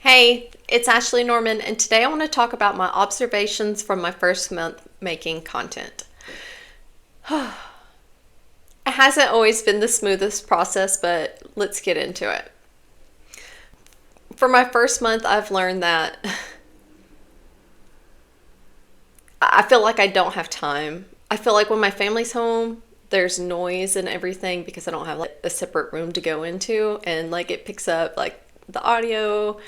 Hey, it's Ashley Norman, and today I want to talk about my observations from my first month making content. It hasn't always been the smoothest process, but let's get into it. For my first month, I've learned that I feel like I don't have time. I feel like when my family's home, there's noise and everything because I don't have like a separate room to go into, and like it picks up like the audio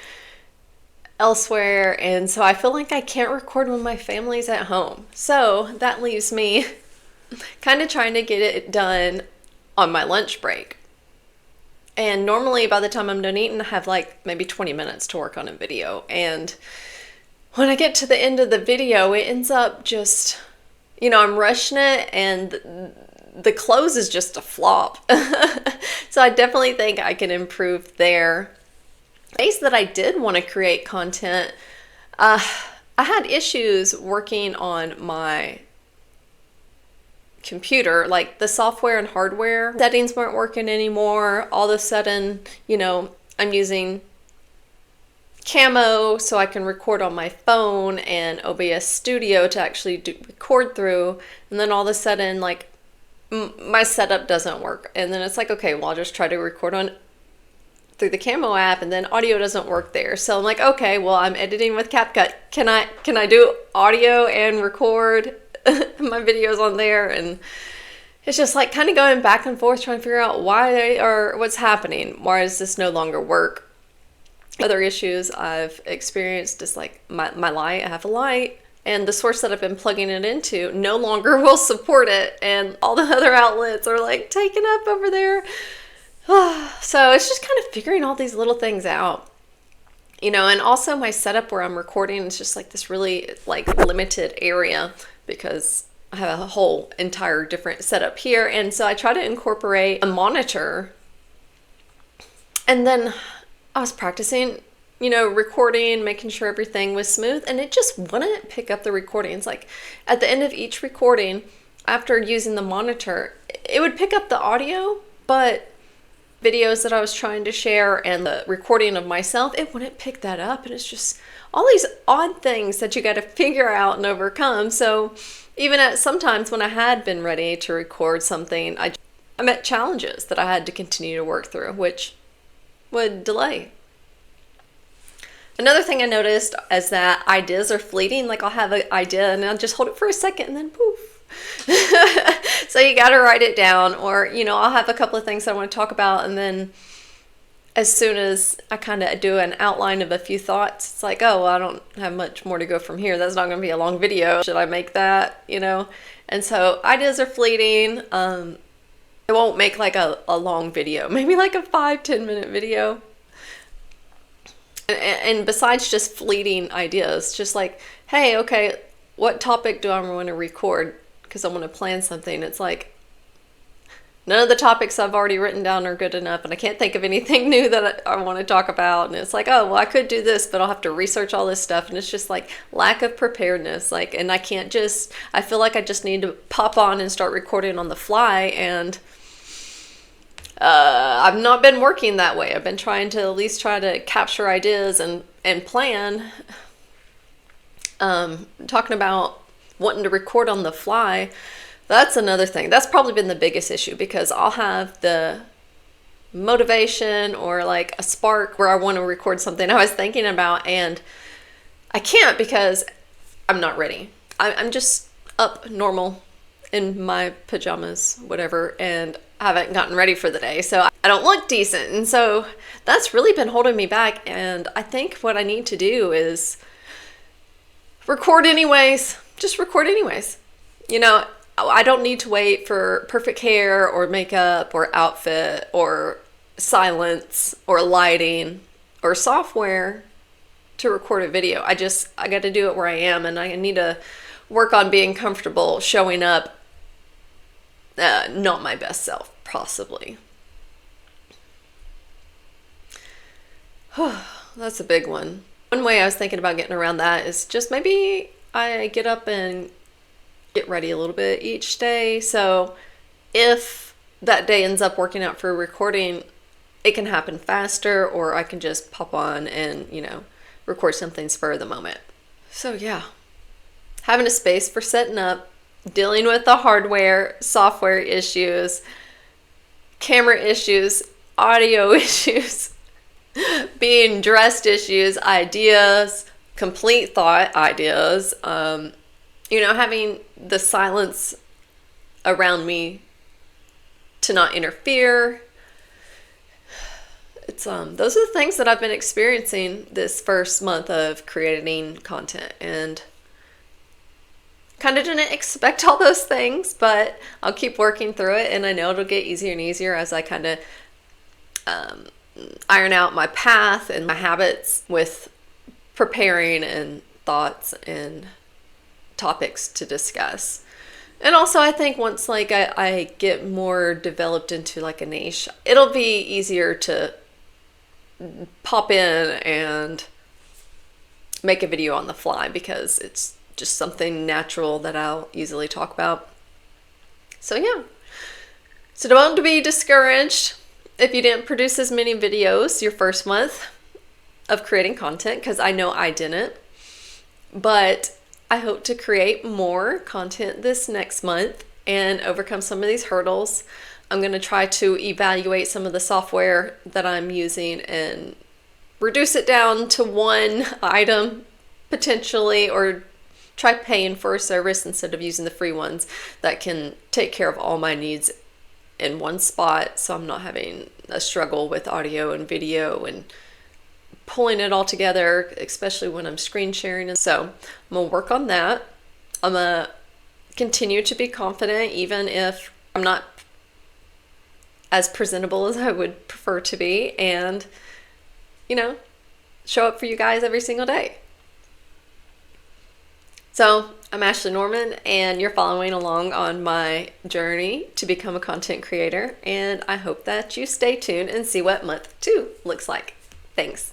elsewhere, and so I feel like I can't record when my family's at home. So that leaves me kind of trying to get it done on my lunch break. And normally by the time I'm done eating, I have like maybe 20 minutes to work on a video. And when I get to the end of the video, it ends up just, I'm rushing it and the close is just a flop. So I definitely think I can improve there. Days that I did want to create content, I had issues working on my computer, like the software and hardware settings weren't working anymore. All of a sudden, I'm using Camo so I can record on my phone and OBS Studio to actually record through, and then all of a sudden, like my setup doesn't work, and then it's like, okay, well, I'll just try to record on through the Camo app, and then audio doesn't work there. So I'm like, okay, well, I'm editing with CapCut. Can I do audio and record my videos on there? And it's just like kind of going back and forth trying to figure out what's happening. Why does this no longer work? Other issues I've experienced is like my light. I have a light, and the source that I've been plugging it into no longer will support it, and all the other outlets are like taken up over there. So it's just kind of figuring all these little things out, and also my setup where I'm recording is just like this really like limited area because I have a whole entire different setup here. And so I try to incorporate a monitor, and then I was practicing, recording, making sure everything was smooth, and it just wouldn't pick up the recording. It's like at the end of each recording, after using the monitor, it would pick up the audio, but videos that I was trying to share and the recording of myself, it wouldn't pick that up. And it's just all these odd things that you got to figure out and overcome. So even at sometimes when I had been ready to record something, I met challenges that I had to continue to work through, which would delay. Another thing I noticed is that ideas are fleeting. Like I'll have an idea and I'll just hold it for a second and then poof. So you got to write it down, or I'll have a couple of things I want to talk about, and then as soon as I kind of do an outline of a few thoughts, it's like, oh, well, I don't have much more to go from here. That's not going to be a long video. Should I make that? And so ideas are fleeting. I won't make like a long video, maybe like a 5-10 minute video. And besides just fleeting ideas, just like, hey, okay, what topic do I want to record? Because I want to plan something. It's like none of the topics I've already written down are good enough, and I can't think of anything new that I want to talk about. And it's like, oh, well, I could do this, but I'll have to research all this stuff. And it's just like lack of preparedness. And I feel like I just need to pop on and start recording on the fly. And I've not been working that way. I've been trying to at least try to capture ideas and plan. Talking about wanting to record on the fly, that's another thing. That's probably been the biggest issue, because I'll have the motivation or like a spark where I want to record something I was thinking about, and I can't because I'm not ready. I'm just up normal in my pajamas, whatever, and I haven't gotten ready for the day, so I don't look decent. And so that's really been holding me back. And I think what I need to do is record anyways. Just record anyways. I don't need to wait for perfect hair or makeup or outfit or silence or lighting or software to record a video. I got to do it where I am, and I need to work on being comfortable showing up not my best self, possibly. That's a big one. One way I was thinking about getting around that is just maybe I get up and get ready a little bit each day. So if that day ends up working out for recording, it can happen faster, or I can just pop on and, record something spur of the moment. So yeah, having a space for setting up, dealing with the hardware, software issues, camera issues, audio issues, being dressed issues, ideas, complete thought ideas, having the silence around me to not interfere. It's those are the things that I've been experiencing this first month of creating content, and kind of didn't expect all those things, but I'll keep working through it, and I know it'll get easier and easier as I kind of iron out my path and my habits with preparing and thoughts and topics to discuss. And also, I think once I get more developed into like a niche, it'll be easier to pop in and make a video on the fly, because it's just something natural that I'll easily talk about. So yeah, so don't be discouraged if you didn't produce as many videos your first month of creating content, because I know I didn't. But I hope to create more content this next month and overcome some of these hurdles. I'm going to try to evaluate some of the software that I'm using and reduce it down to one item potentially, or try paying for a service instead of using the free ones that can take care of all my needs in one spot, so I'm not having a struggle with audio and video and pulling it all together, especially when I'm screen sharing. And so I'm gonna work on that. I'm gonna continue to be confident even if I'm not as presentable as I would prefer to be, and show up for you guys every single day. So I'm Ashley Norman, and you're following along on my journey to become a content creator, and I hope that you stay tuned and see what month 2 looks like. Thanks.